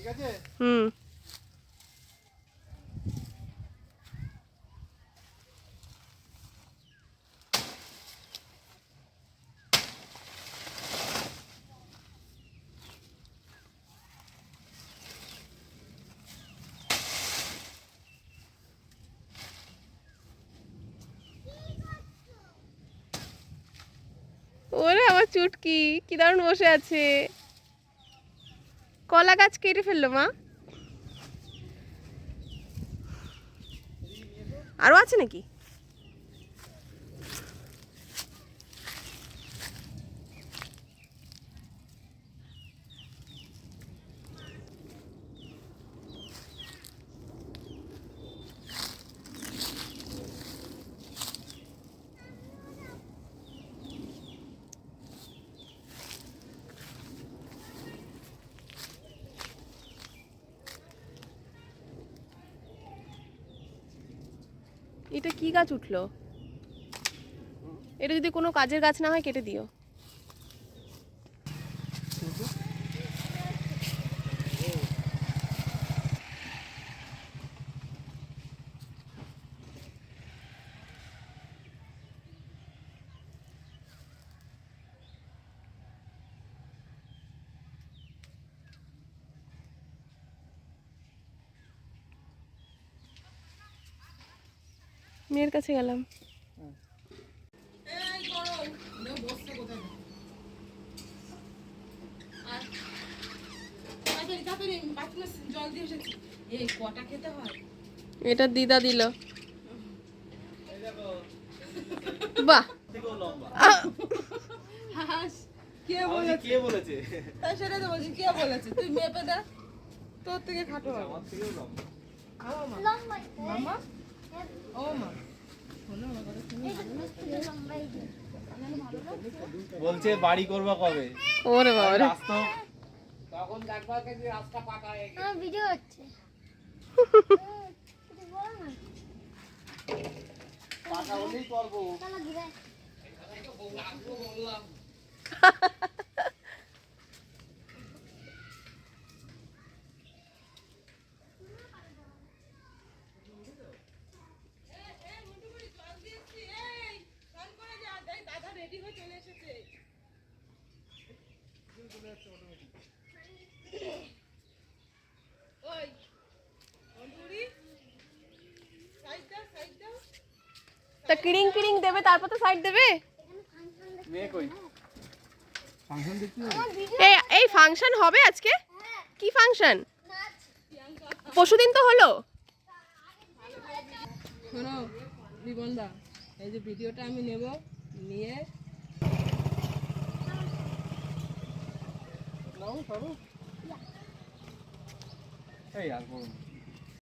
ঠিক আছে? হুম। ওরে আমার চুটকি কি দারুণ বসে আছে। কলা গাছ কেটে ফেললো মা। আরো আছে নাকি? এটা কি গাছ উঠলো? এটা যদি কোনো কাজের গাছ না হয় কেটে দিও। মেয়ের কাছে গেলাম। এটা দিদা দিল। বাহ, কে বলেছে? সেটা তো বলছি, কে বলেছে? তুই মেপে দে, তোর থেকে খাটো হবে। আমার থেকেও লম্বা। মামা ও মা বলছে বাড়ি করবা কবে? ওরে বাবা রে। তখন দেখবা যে রাস্তা পাকা হয়ে গেছে। আমার ভিডিও হচ্ছে। পাকা হলেই করবো। চলো ঘুরে। তা কিরিং কিরিং দেবে তারপর তো সাইড দেবে। মেয়ে কই? ফাংশন দেখতে হবে। এই ফাংশন হবে আজকে? কি ফাংশন? পরশুদিন তো হলো। শোনো রিবনদা, এই যে ভিডিওটা আমি নেব, নিয়ে নাও সরো। এই আর করুন।